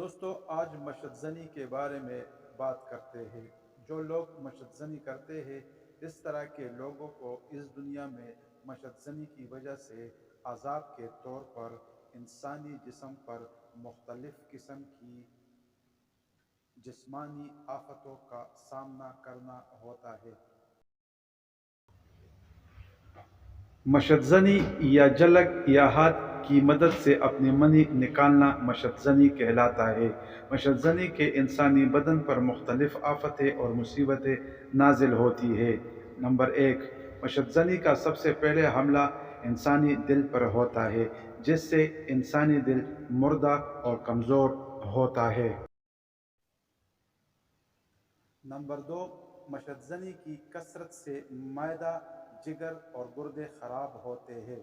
دوستو آج مشد زنی کے بارے میں بات کرتے ہیں۔ جو لوگ مشد زنی کرتے ہیں، اس طرح کے لوگوں کو اس دنیا میں مشد زنی کی وجہ سے عذاب کے طور پر انسانی جسم پر مختلف قسم کی جسمانی آفتوں کا سامنا کرنا ہوتا ہے۔ مشد زنی یا جلک یا ہاتھ کی مدد سے اپنی منی نکالنا مشد زنی کہلاتا ہے۔ مشد زنی کے انسانی بدن پر مختلف آفتیں اور مصیبتیں نازل ہوتی ہیں۔ نمبر 1، مشد زنی کا سب سے پہلے حملہ انسانی دل پر ہوتا ہے، جس سے انسانی دل مردہ اور کمزور ہوتا ہے۔ نمبر 2، مشد زنی کی کثرت سے معدہ، جگر اور گردے خراب ہوتے ہیں۔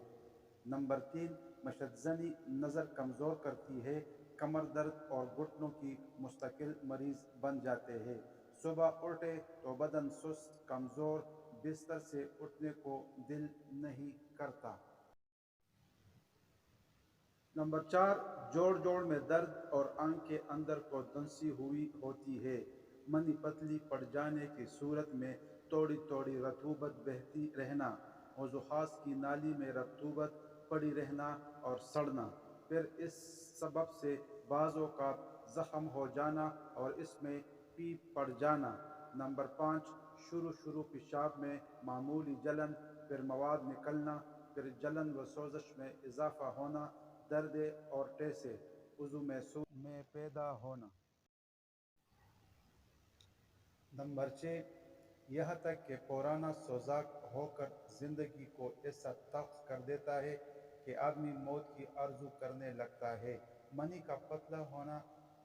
نمبر 3، مشد زنی نظر کمزور کرتی ہے، کمر درد اور گھٹنوں کی مستقل مریض بن جاتے ہیں۔ صبح اٹھے تو بدن سست، کمزور، بستر سے اٹھنے کو دل نہیں کرتا۔ نمبر 4، جوڑ میں درد اور آنکھ کے اندر کو دنسی ہوئی ہوتی ہے۔ منی پتلی پڑ جانے کی صورت میں تھوڑی رطوبت بہتی رہنا، وضو خاص کی نالی میں رطوبت پڑی رہنا اور سڑنا، پھر اس سبب سے بعض اوقات زخم ہو جانا اور اس میں پیپ پڑ جانا۔ نمبر 5، شروع پیشاب میں معمولی جلن، پھر مواد نکلنا، پھر جلن و سوزش میں اضافہ ہونا، درد اور ٹیسے عضو میں پیدا ہونا۔ نمبر 6، یہاں تک کہ پرانا سوزاک ہو کر زندگی کو ایسا تلخ کر دیتا ہے کہ آدمی موت کی آرزو کرنے لگتا ہے۔ منی کا پتلا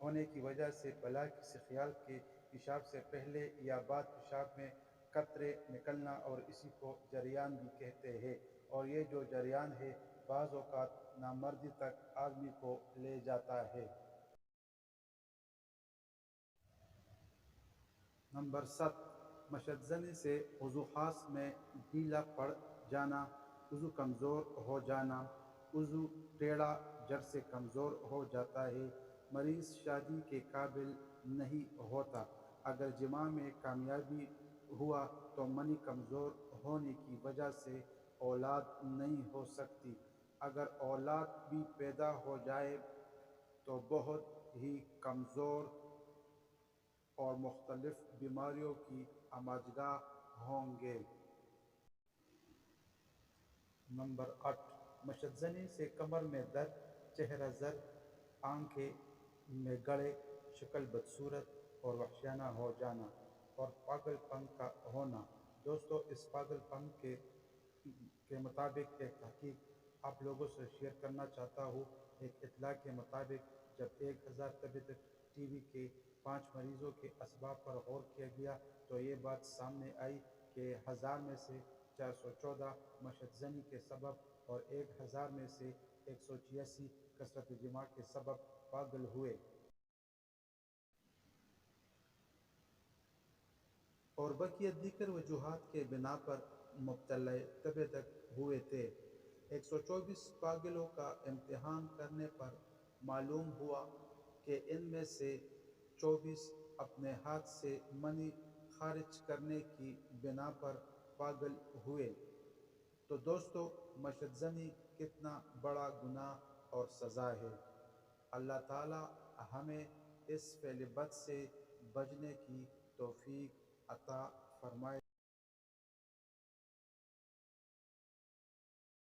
ہونے کی وجہ سے بلا کسی خیال کے پیشاب سے پہلے یا بعد پیشاب میں قطرے نکلنا اور اسی کو جریان بھی کہتے ہیں، اور یہ جو جریان ہے بعض اوقات نامردی تک آدمی کو لے جاتا ہے۔ نمبر 7، مشد زنی سے عضو خاص میں ڈھیلا پڑ جانا، عضو کمزور ہو جانا، عضو ٹیڑھا جڑ سے کمزور ہو جاتا ہے، مریض شادی کے قابل نہیں ہوتا، اگر جماع میں کامیابی ہوا تو منی کمزور ہونے کی وجہ سے اولاد نہیں ہو سکتی، اگر اولاد بھی پیدا ہو جائے تو بہت ہی کمزور اور مختلف بیماریوں کی آماجگاہ ہوں گے۔ نمبر 8، مشد زنی سے کمر میں درد، چہرہ زرد، آنکھیں میں گڑے، شکل بدصورت اور وحشیانہ ہو جانا، اور پاگل پن کا ہونا۔ دوستو اس پاگل پن کے مطابق ایک تحقیق آپ لوگوں سے شیئر کرنا چاہتا ہوں۔ ایک اطلاع کے مطابق جب 1000 طبیعت ٹی وی کے 5 مریضوں کے اسباب پر غور کیا گیا تو یہ بات سامنے آئی کہ 1000 میں سے 414 مشد زنی کے سبب اور 1000 میں سے 186 کثرت جماع کے سبب پاگل ہوئے، اور بقیہ دیگر وجوہات کے بنا پر مبتلا طبیعت ہوئے تھے۔ 124 پاگلوں کا امتحان کرنے پر معلوم ہوا کہ ان میں سے 24 اپنے ہاتھ سے منی خارج کرنے کی بنا پر پاگل ہوئے۔ تو دوستو مشد زنی کتنا بڑا گناہ اور سزا ہے۔ اللہ تعالی ہمیں اس فعل بد سے بچنے کی توفیق عطا فرمائے۔